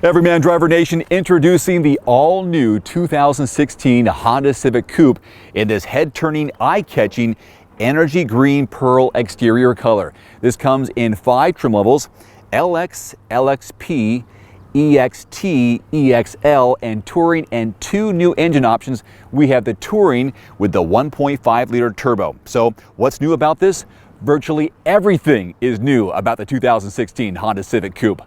Everyman Driver Nation, introducing the all-new 2016 Honda Civic Coupe in this head-turning, eye-catching energy green pearl exterior color. This comes in 5 trim levels: LX, LXP, EXT, EXL, and Touring, and 2 new engine options. We have the Touring with the 1.5-liter turbo. So what's new about this? Virtually everything is new about the 2016 Honda Civic Coupe.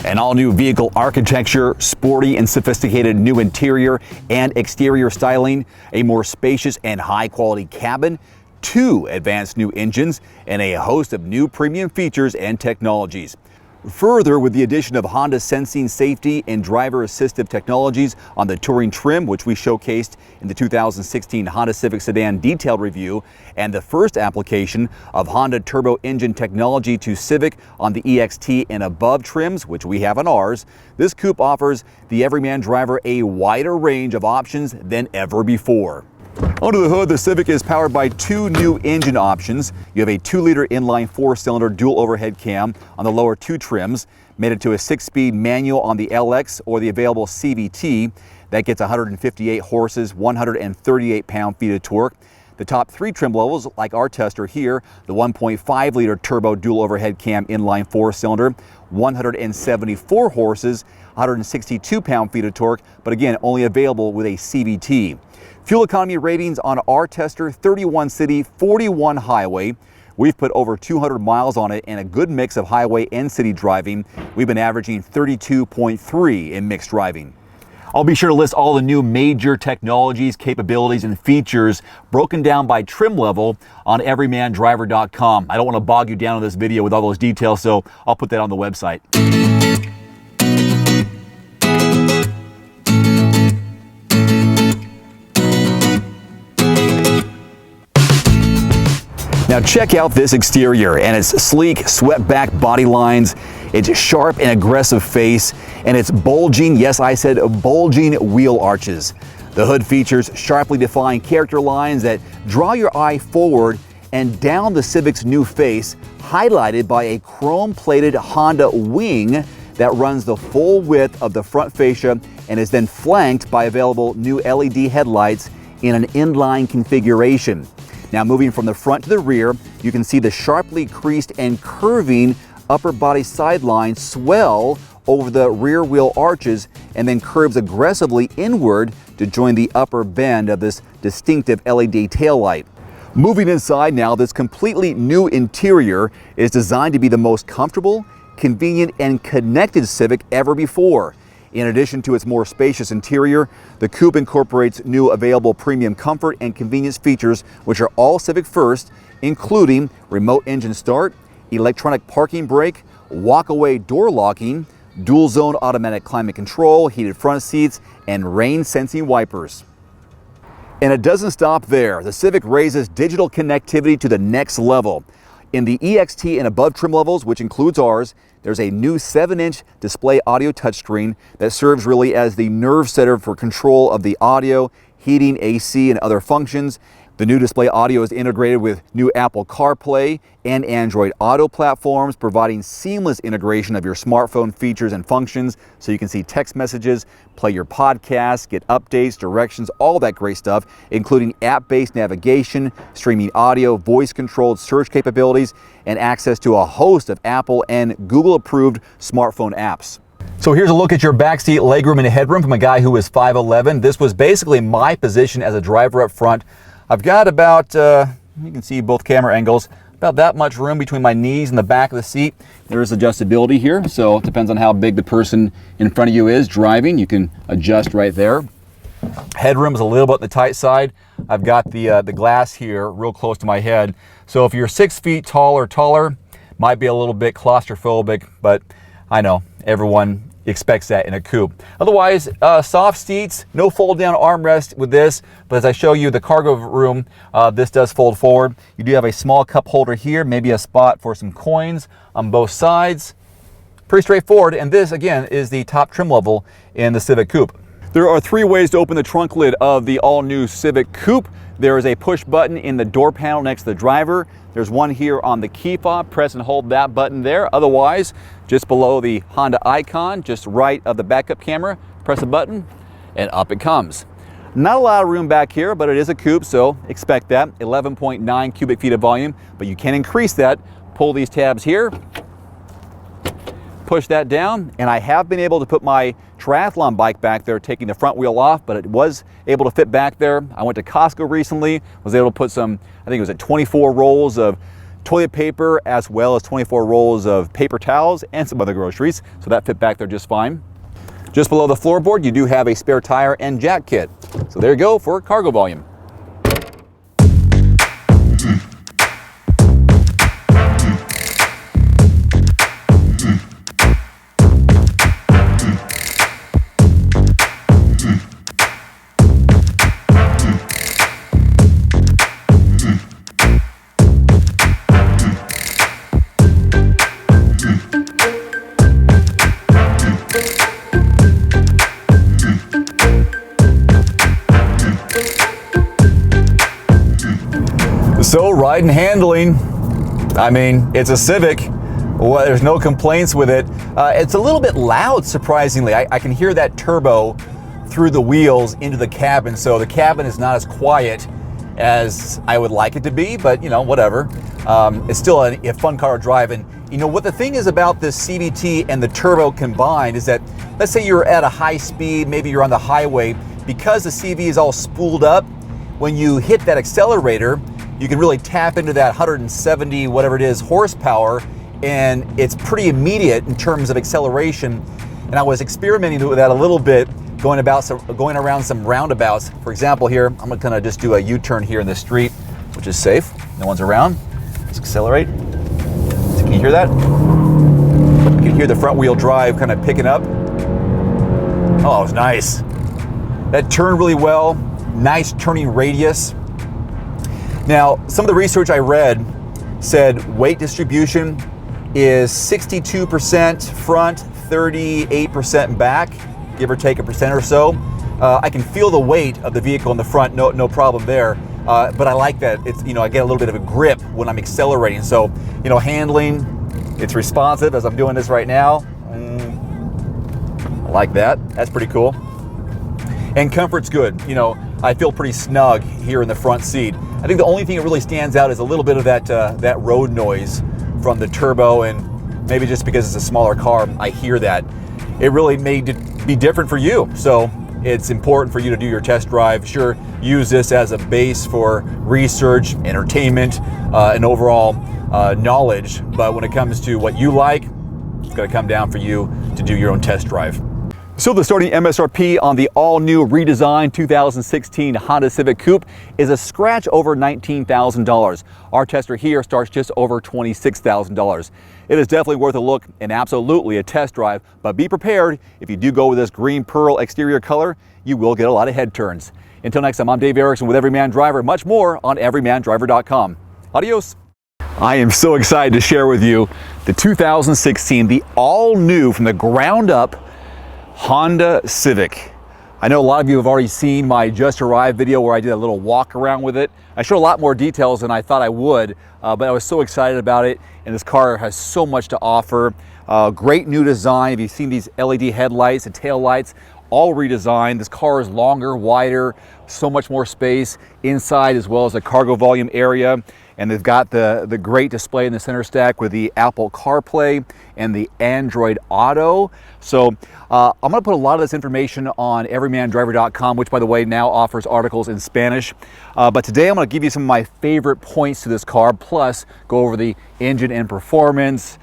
An all-new vehicle architecture, sporty and sophisticated new interior and exterior styling, a more spacious and high-quality cabin, 2 advanced new engines, and a host of new premium features and technologies. Further, with the addition of Honda sensing, safety, and driver assistive technologies on the Touring trim, which we showcased in the 2016 Honda Civic Sedan detailed review, and the first application of Honda turbo engine technology to Civic on the EXT and above trims, which we have on ours, this coupe offers the Everyman driver a wider range of options than ever before. Under the hood, the Civic is powered by 2 new engine options. You have a 2-liter inline 4-cylinder dual overhead cam on the lower 2 trims, mated to a 6-speed manual on the LX or the available CVT. That gets 158 horses, 138 pound-feet of torque. The top 3 trim levels, like our tester here, the 1.5-liter turbo dual overhead cam inline 4-cylinder, 174 horses, 162 pound-feet of torque, but again, only available with a CVT. Fuel economy ratings on our tester: 31 city, 41 highway. We've put over 200 miles on it and a good mix of highway and city driving. We've been averaging 32.3 in mixed driving. I'll be sure to list all the new major technologies, capabilities, and features broken down by trim level on everymandriver.com. I don't want to bog you down in this video with all those details, so I'll put that on the website. Now check out this exterior and its sleek, swept-back body lines, its sharp and aggressive face, and its bulging, yes I said bulging, wheel arches. The hood features sharply defined character lines that draw your eye forward and down the Civic's new face, highlighted by a chrome-plated Honda wing that runs the full width of the front fascia and is then flanked by available new LED headlights in an inline configuration. Now moving from the front to the rear, you can see the sharply creased and curving upper body sideline swell over the rear wheel arches and then curves aggressively inward to join the upper bend of this distinctive LED taillight. Moving inside now, this completely new interior is designed to be the most comfortable, convenient, and connected Civic ever before. In addition to its more spacious interior, the coupe incorporates new available premium comfort and convenience features, which are all Civic first, including remote engine start, electronic parking brake, walk-away door locking, dual-zone automatic climate control, heated front seats, and rain-sensing wipers. And it doesn't stop there. The Civic raises digital connectivity to the next level. In the EXT and above trim levels, which includes ours, there's a new 7-inch display audio touchscreen that serves really as the nerve setter for control of the audio, heating, AC, and other functions. The new display audio is integrated with new Apple CarPlay and Android Auto platforms, providing seamless integration of your smartphone features and functions, so you can see text messages, play your podcasts, get updates, directions, all that great stuff, including app-based navigation, streaming audio, voice-controlled search capabilities, and access to a host of Apple and Google-approved smartphone apps. So here's a look at your backseat legroom and headroom from a guy who is 5'11". This was basically my position as a driver up front. I've got about, you can see both camera angles, about that much room between my knees and the back of the seat. There is adjustability here, so it depends on how big the person in front of you is driving. You can adjust right there. Headroom is a little bit on the tight side. I've got the glass here real close to my head. So if you're 6 feet tall or taller, might be a little bit claustrophobic, but I know everyone expects that in a coupe. Otherwise, soft seats, no fold down armrest with this, but as I show you the cargo room, this does fold forward. You do have a small cup holder here, maybe a spot for some coins on both sides. Pretty straightforward, and this again is the top trim level in the Civic Coupe. There are 3 ways to open the trunk lid of the all-new Civic Coupe. There is a push button in the door panel next to the driver. There's one here on the key fob. Press and hold that button there. Otherwise, just below the Honda icon, just right of the backup camera, press a button and up it comes. Not a lot of room back here, but it is a coupe, so expect that. 11.9 cubic feet of volume, but you can increase that. Pull these tabs here, push that down, and I have been able to put my triathlon bike back there, taking the front wheel off, but it was able to fit back there. I went to Costco recently, was able to put some, I think it was 24 rolls of toilet paper as well as 24 rolls of paper towels and some other groceries, so that fit back there just fine. Just below the floorboard, you do have a spare tire and jack kit. So there you go for cargo volume. So ride and handling, I mean, it's a Civic. Well, there's no complaints with it. It's a little bit loud, surprisingly. I can hear that turbo through the wheels into the cabin, so the cabin is not as quiet as I would like it to be, but you know, whatever. It's still a fun car to drive. And you know what the thing is about this CVT and the turbo combined is that, let's say you're at a high speed, maybe you're on the highway, because the CV is all spooled up, when you hit that accelerator, you can really tap into that 170, whatever it is, horsepower, and it's pretty immediate in terms of acceleration. And I was experimenting with that a little bit, going around some roundabouts. For example, here, I'm gonna kind of just do a U-turn here in the street, which is safe. No one's around. Let's accelerate. So can you hear that? You can hear the front wheel drive kind of picking up. Oh, it was nice. That turned really well. Nice turning radius. Now, some of the research I read said weight distribution is 62% front, 38% back, give or take a percent or so. I can feel the weight of the vehicle in the front, no problem there. But I like that. It's, you know, I get a little bit of a grip when I'm accelerating. So, you know, handling, it's responsive as I'm doing this right now. I like that. That's pretty cool. And comfort's good. You know, I feel pretty snug here in the front seat. I think the only thing that really stands out is a little bit of that road noise from the turbo, and maybe just because it's a smaller car, I hear that. It really may be different for you, so it's important for you to do your test drive. Sure, use this as a base for research, entertainment, and overall knowledge, but when it comes to what you like, it's going to come down for you to do your own test drive. So the starting MSRP on the all-new redesigned 2016 Honda Civic Coupe is a scratch over $19,000. Our tester here starts just over $26,000. It is definitely worth a look and absolutely a test drive, but be prepared, if you do go with this green pearl exterior color, you will get a lot of head turns. Until next time, I'm Dave Erickson with Everyman Driver. Much more on everymandriver.com. Adios. I am so excited to share with you the 2016, the all-new from the ground up Honda Civic. I know a lot of you have already seen my just arrived video where I did a little walk around with it. I showed a lot more details than I thought I would, but I was so excited about it, and this car has so much to offer. Great new design. If you've seen these LED headlights and tail lights, all redesigned. This car is longer, wider, so much more space inside, as well as the cargo volume area. And they've got the great display in the center stack with the Apple CarPlay and the Android Auto. So I'm gonna put a lot of this information on everymandriver.com, which by the way now offers articles in Spanish. But today I'm gonna give you some of my favorite points to this car, plus go over the engine and performance,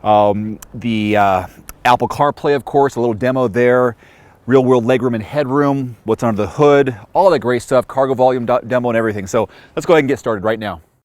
the Apple CarPlay, of course, a little demo there, real world legroom and headroom, what's under the hood, all that great stuff, cargo volume demo and everything. So let's go ahead and get started right now.